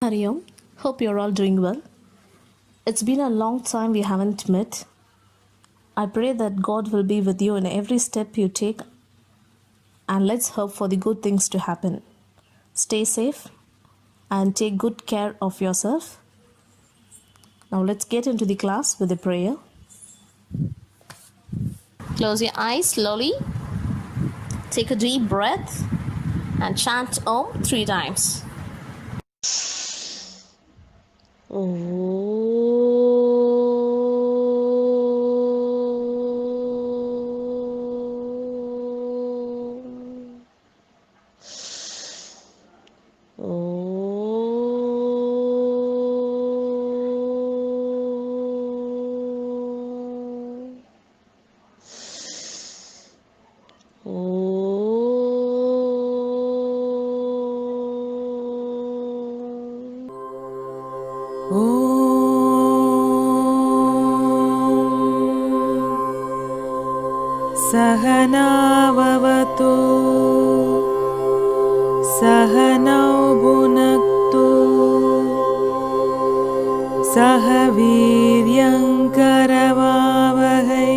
Hariom, hope you're all doing well. It's been a long time we haven't met. I pray that God will be with you in every step you take, and let's hope for the good things to happen. Stay safe and take good care of yourself. Now let's get into the class with a prayer. Close your eyes slowly. Take a deep breath and chant Om 3 times. सहनाववतु सहनौ भुनक्तु सह वीर्यङ्करवावहै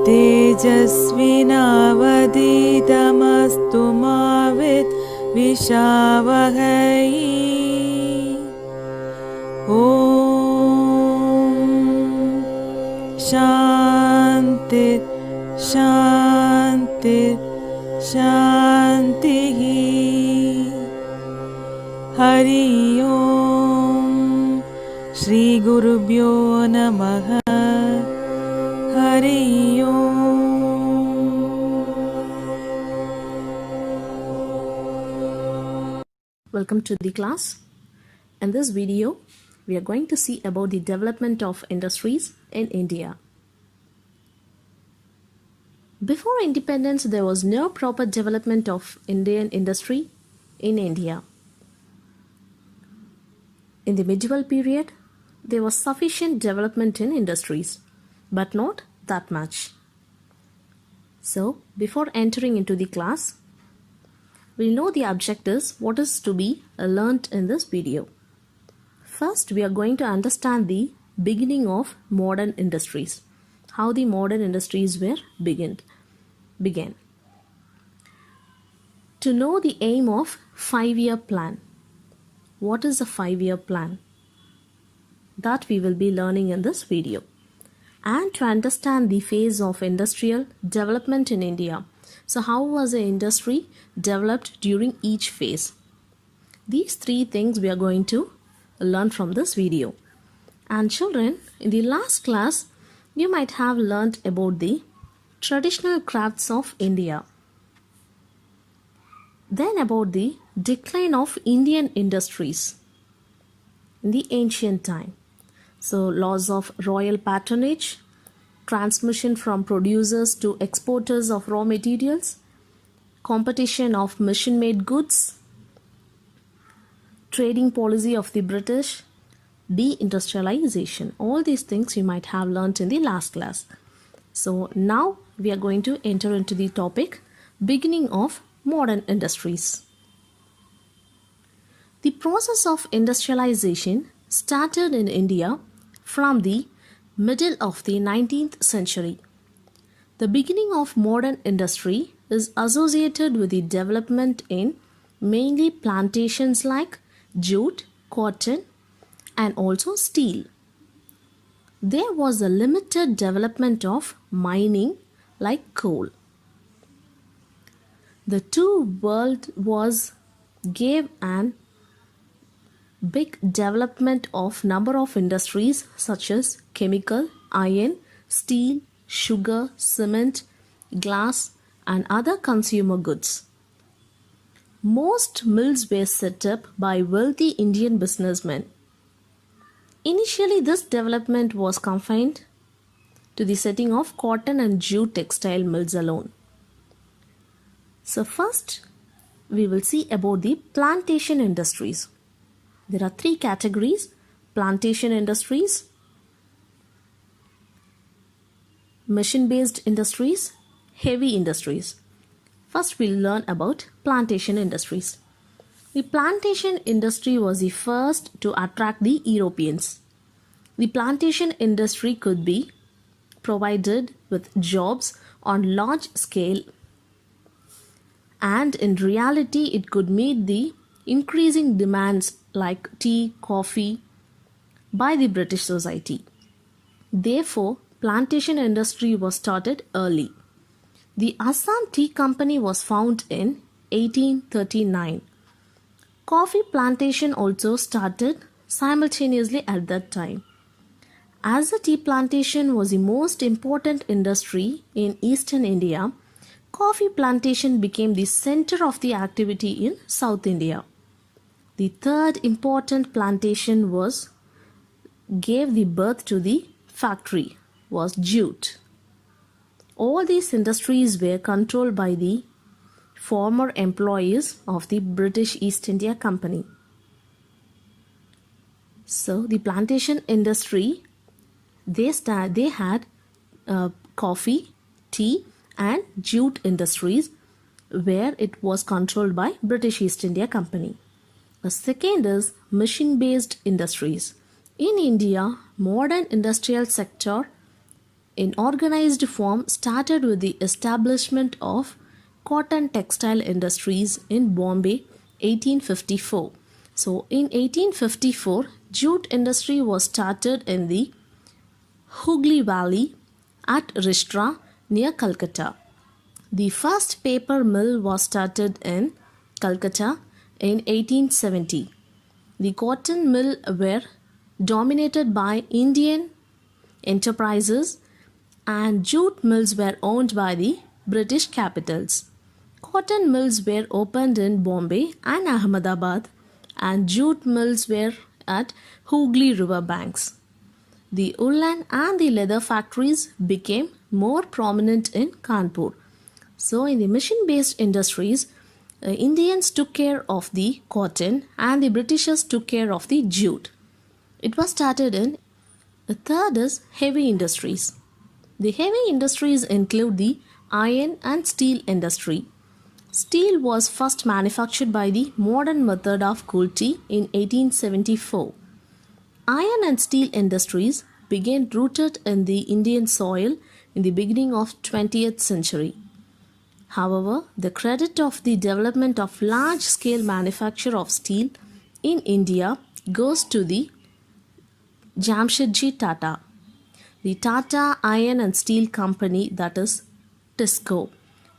तेजस्विनावधीतमस्तु मा विद्विषावहै ॐ शान्ति शान्ति शान्तिः हरि ओम् श्रीगुरुभ्यो नमः हरि ओम्. Welcome to the class. In this video, we are going to see about the development of industries in India. Before independence, there was no proper development of Indian industry in India. In the medieval period, there was sufficient development in industries, but not that much. So, before entering into the class, we'll know the objectives, what is to be learnt in this video. First, we are going to understand the beginning of modern industries, how the modern industries were began. To know the aim of 5-year plan. What is a 5-year plan? That we will be learning in this video. And to understand the phase of industrial development in India. So how was the industry developed during each phase? These 3 things we are going to learn from this video. And children, in the last class, you might have learnt about the traditional crafts of India. Then about the decline of Indian industries in the ancient time. So loss of royal patronage, transmission from producers to exporters of raw materials, competition of machine-made goods, trading policy of the British, deindustrialization. All these things you might have learnt in the last class. So now we are going to enter into the topic beginning of modern industries. The process of industrialization started in India from the middle of the 19th century. The beginning of modern industry is associated with the development in mainly plantations like jute, cotton, and also steel. There was a limited development of mining like coal. The two world wars gave an big development of number of industries such as chemical, iron, steel, sugar, cement, glass, and other consumer goods. Most mills were set up by wealthy Indian businessmen. Initially, this development was confined to the setting of cotton and jute textile mills alone. So first, we will see about the plantation industries. There are 3 categories: plantation industries, machine-based industries, heavy industries. First, we'll learn about plantation industries. The plantation industry was the first to attract the Europeans. The plantation industry could be provided with jobs on large scale, and in reality it could meet the increasing demands like tea, coffee by the British society. Therefore, plantation industry was started early. The Assam Tea Company was founded in 1839. Coffee plantation also started simultaneously at that time. As the tea plantation was the most important industry in eastern India, coffee plantation became the center of the activity in South India. The third important plantation gave the birth to the factory was jute. All these industries were controlled by the former employees of the British East India Company. So the plantation industry, they had coffee, tea and jute industries where it was controlled by British East India Company. The second is machine based industries. In India, modern industrial sector in organized form started with the establishment of cotton textile industries in Bombay 1854. So in 1854, jute industry was started in the Hooghly Valley at Rishtra near Calcutta. The first paper mill was started in Calcutta in 1870. The cotton mill were dominated by Indian enterprises and jute mills were owned by the British capitals. Cotton mills were opened in Bombay and Ahmedabad and jute mills were at Hooghly River banks. The woolen and the leather factories became more prominent in Kanpur. So in the machine-based industries, Indians took care of the cotton and the Britishers took care of the jute. It was started in. The third is heavy industries. The heavy industries include the iron and steel industry. Steel was first manufactured by the modern method of Kulti in 1874. Iron and steel industries began rooted in the Indian soil in the beginning of 20th century. However, the credit of the development of large-scale manufacture of steel in India goes to the Jamshedji Tata. The Tata Iron and Steel Company, that is TISCO,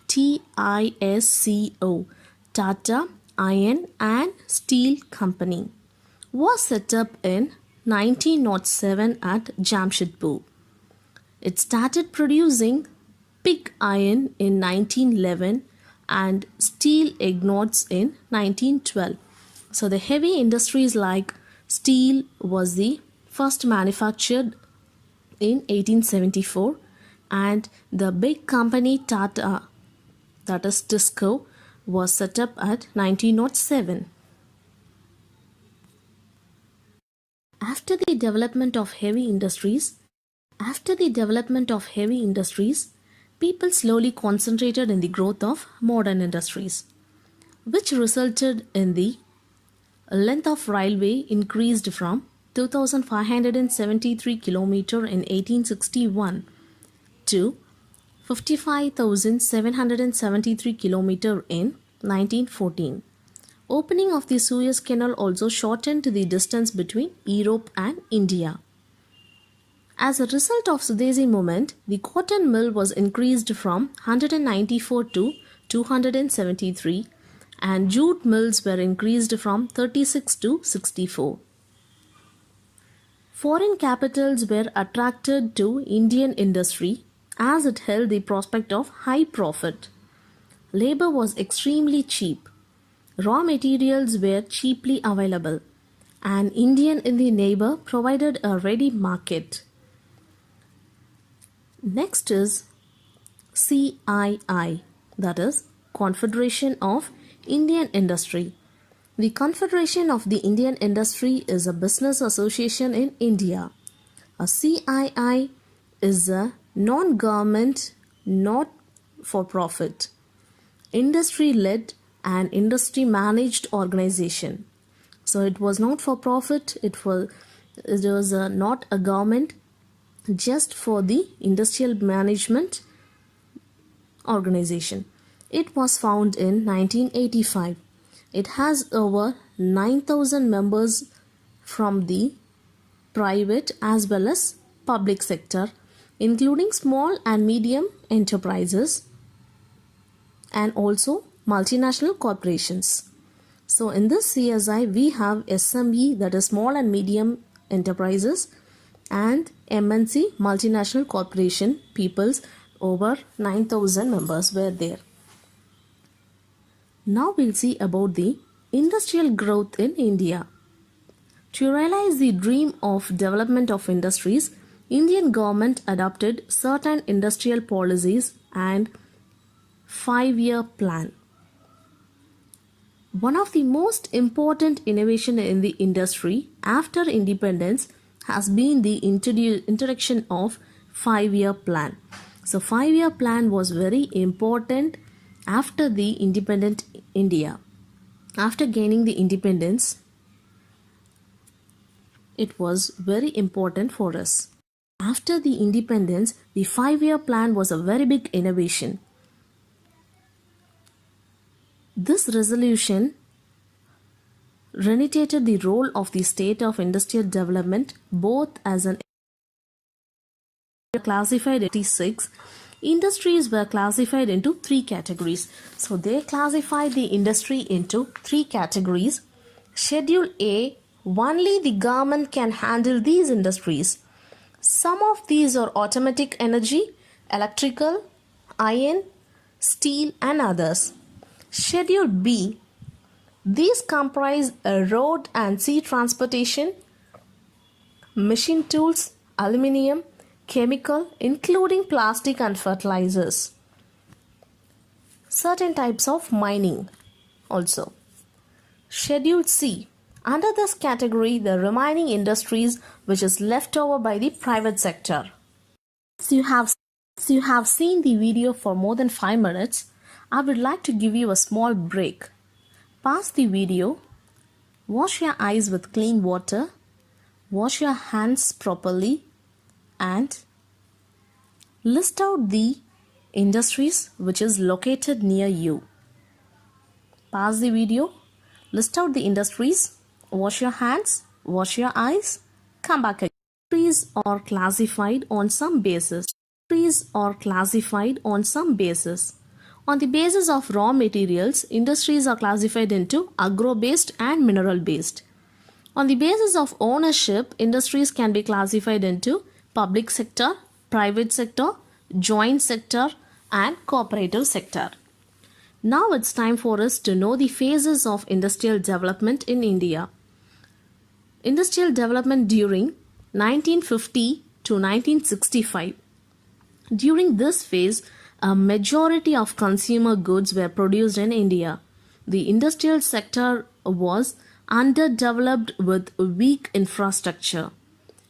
TISCO, Tata Iron and Steel Company, was set up in 1907 at Jamshedpur. It started producing pig iron in 1911 and steel ingots in 1912. So the heavy industries like steel was the first manufactured in 1874 and the big company Tata, that is TISCO, was set up at 1907. After the development of heavy industries, people slowly concentrated in the growth of modern industries, which resulted in the length of railway increased from 2,573 km in 1861 to 55,773 km in 1914. Opening of the Suez Canal also shortened the distance between Europe and India. As a result of Swadeshi movement, the cotton mill was increased from 194 to 273 and jute mills were increased from 36 to 64. Foreign capitals were attracted to Indian industry as it held the prospect of high profit. Labor was extremely cheap. Raw materials were cheaply available and Indian in the neighbor provided a ready market. Next is CII, that is Confederation of Indian Industry. The Confederation of the Indian Industry is a business association in India. A CII is a non-government, not-for-profit, industry-led an industry managed organization. So it was not for profit, it was not a government, just for the industrial management organization. It was founded in 1985. It has over 9,000 members from the private as well as public sector, including small and medium enterprises and also multinational corporations. So in this CSI, we have SME, that is small and medium enterprises, and MNC, multinational corporation peoples. Over 9,000 members were there. Now we'll see about the industrial growth in India. To realize the dream of development of industries, Indian government adopted certain industrial policies and 5-year plan. One of the most important innovation in the industry after independence has been the introduction of 5-year plan. So 5-year plan was very important after the independent India. After gaining the independence, it was very important for us. After the independence, the 5-year plan was a very big innovation. This resolution reiterated the role of the state of industrial development both as an classified 86. Industries were classified into 3 categories. So they classified the industry into 3 categories. Schedule A, only the government can handle these industries. Some of these are automatic energy, electrical, iron, steel and others. Schedule B, these comprise road and sea transportation, machine tools, aluminium, chemical, including plastic and fertilizers, certain types of mining also. Schedule C, under this category, the remaining industries which is left over by the private sector. So you have seen the video for more than 5 minutes. I would like to give you a small break. Pause the video, wash your eyes with clean water, wash your hands properly, and list out the industries which is located near you. Pause the video, list out the industries, wash your hands, wash your eyes, come back again. Industries are classified on some basis. On the basis of raw materials, industries are classified into agro-based and mineral-based. On the basis of ownership, industries can be classified into public sector, private sector, joint sector and cooperative sector. Now it's time for us to know the phases of industrial development in India. Industrial development during 1950 to 1965. During this phase, a majority of consumer goods were produced in India. The industrial sector was underdeveloped with weak infrastructure.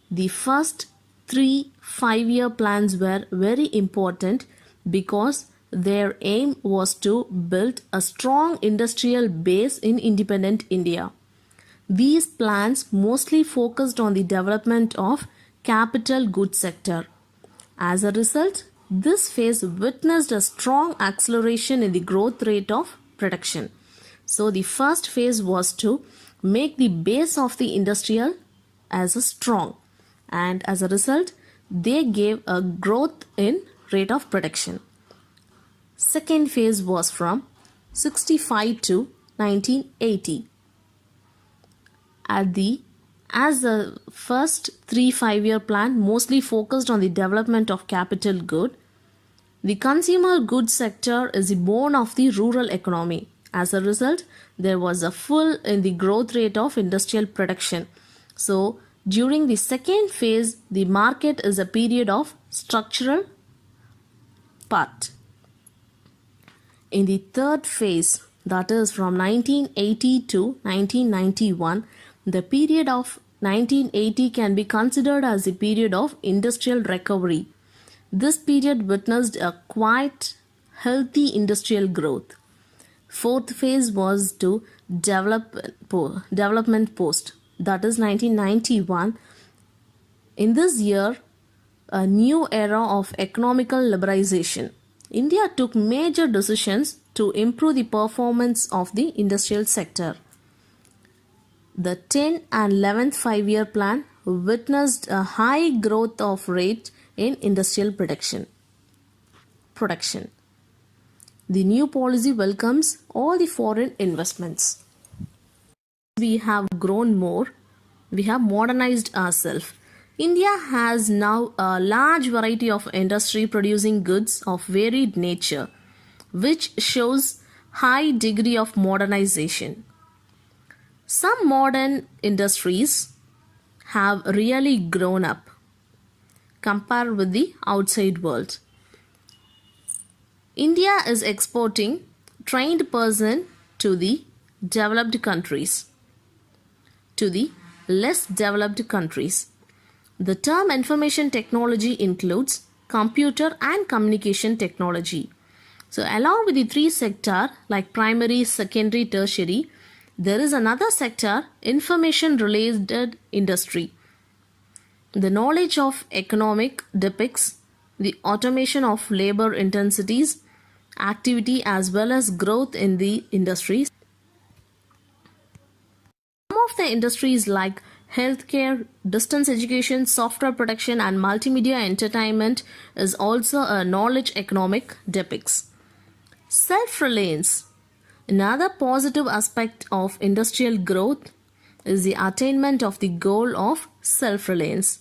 The first 3 5-year plans were very important because their aim was to build a strong industrial base in independent India. These plans mostly focused on the development of capital goods sector. As a result, this phase witnessed a strong acceleration in the growth rate of production. So the first phase was to make the base of the industrial as a strong, and as a result they gave a growth in rate of production. Second phase was from 65 to 1980. As the first 3 5-year plan mostly focused on the development of capital good, the consumer goods sector is the bone of the rural economy. As a result, there was a full in the growth rate of industrial production. So, during the second phase, the market is a period of structural part. In the third phase, that is from 1980 to 1991, the period of 1980 can be considered as the period of industrial recovery. This period witnessed a quite healthy industrial growth. Fourth phase was to development post, that is 1991. In this year, a new era of economical liberalization, India took major decisions to improve the performance of the industrial sector. The 10th and 11th 5-year plan witnessed a high growth of rate in industrial production. The new policy welcomes all the foreign investments. We have grown more, we have modernized ourselves. India has now a large variety of industry producing goods of varied nature, which shows high degree of modernization. Some modern industries have really grown up compared with the outside world. India is exporting trained person to the developed countries, to the less developed countries. The term information technology includes computer and communication technology. So along with the three sectors like primary, secondary, tertiary, there is another sector, information related industry. The knowledge of economic depicts the automation of labor intensities, activity as well as growth in the industries. Some of the industries like healthcare, distance education, software production and multimedia entertainment is also a knowledge economic depicts. Self-reliance. Another positive aspect of industrial growth is the attainment of the goal of self-reliance.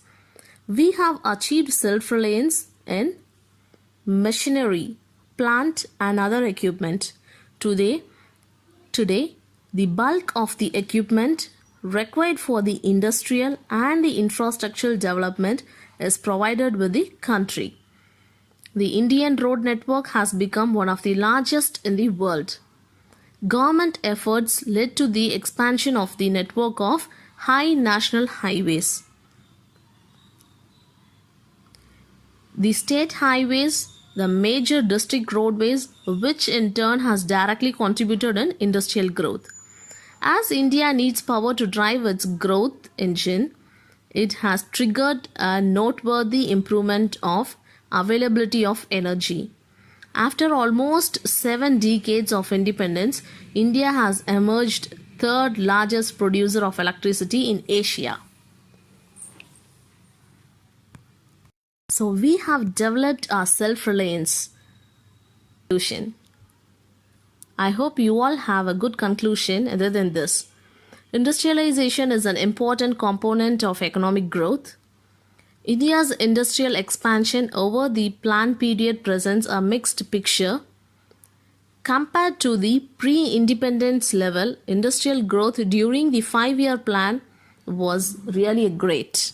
We have achieved self-reliance in machinery, plant and other equipment. Today, the bulk of the equipment required for the industrial and the infrastructural development is provided with the country. The Indian road network has become one of the largest in the world. Government efforts led to the expansion of the network of high national highways. The state highways, the major district roadways, which in turn has directly contributed in industrial growth. As India needs power to drive its growth engine, it has triggered a noteworthy improvement of availability of energy. After almost 7 decades of independence, India has emerged third largest producer of electricity in Asia. So we have developed our self-reliance. I hope you all have a good conclusion other than this. Industrialization is an important component of economic growth. India's industrial expansion over the planned period presents a mixed picture. Compared to the pre-independence level, industrial growth during the 5-year plan was really great.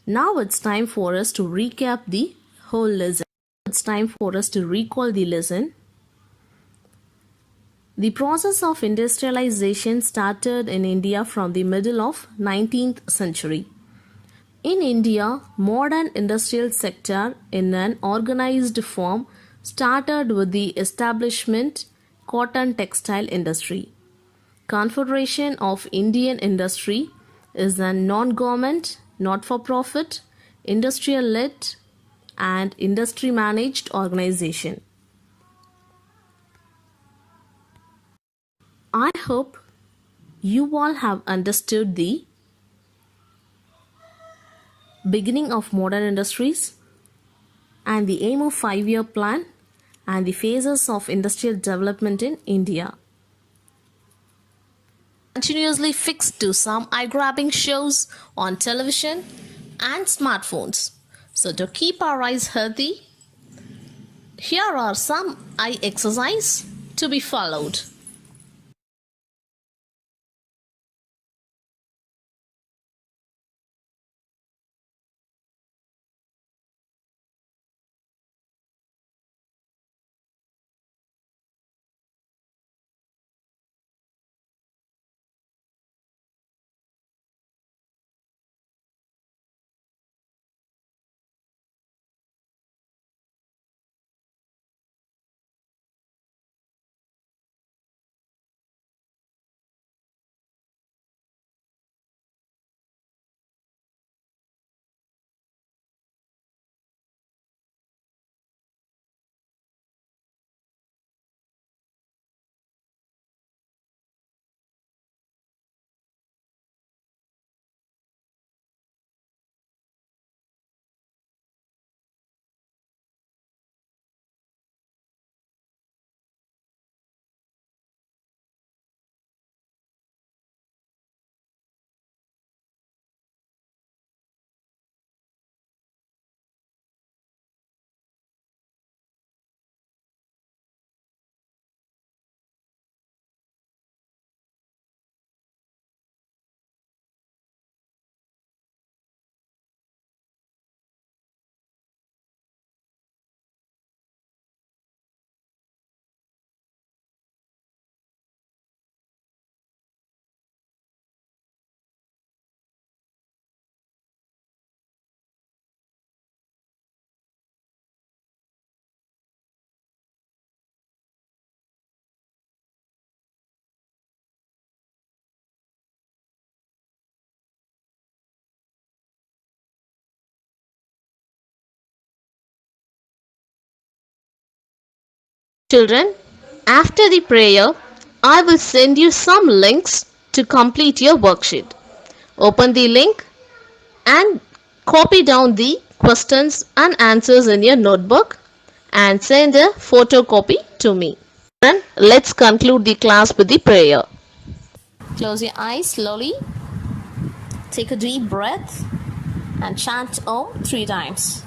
Now it's time for us to recap the whole lesson. It's time for us to recall the lesson. The process of industrialization started in India from the middle of 19th century. In India, modern industrial sector in an organized form started with the establishment cotton textile industry. Confederation of Indian Industry is a non-government, not-for-profit, industrial-led and industry-managed organization. I hope you all have understood the beginning of modern industries and the aim of 5-year plan and the phases of industrial development in India. Continuously fixed to some eye-grabbing shows on television and smartphones. So to keep our eyes healthy, here are some eye exercise to be followed. Children, after the prayer, I will send you some links to complete your worksheet. Open the link and copy down the questions and answers in your notebook and send a photocopy to me. Then let's conclude the class with the prayer. Close your eyes slowly. Take a deep breath and chant Om 3 times.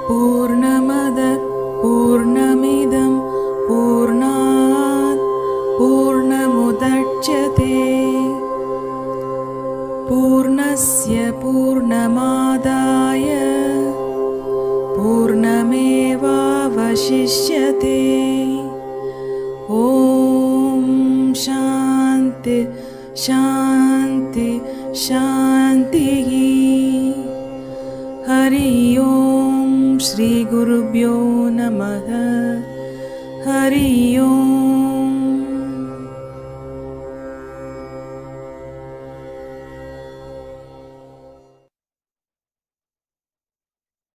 पूर्णमद पूर्णमिदं पूर्णात् पूर्णमुदच्यते पूर्णस्य पूर्णमादाय पूर्णमेवावशिष्यते ॐ शान्ति शान्ति शान्तिः हरि ओम श्री गुरुभ्यो नमः हरि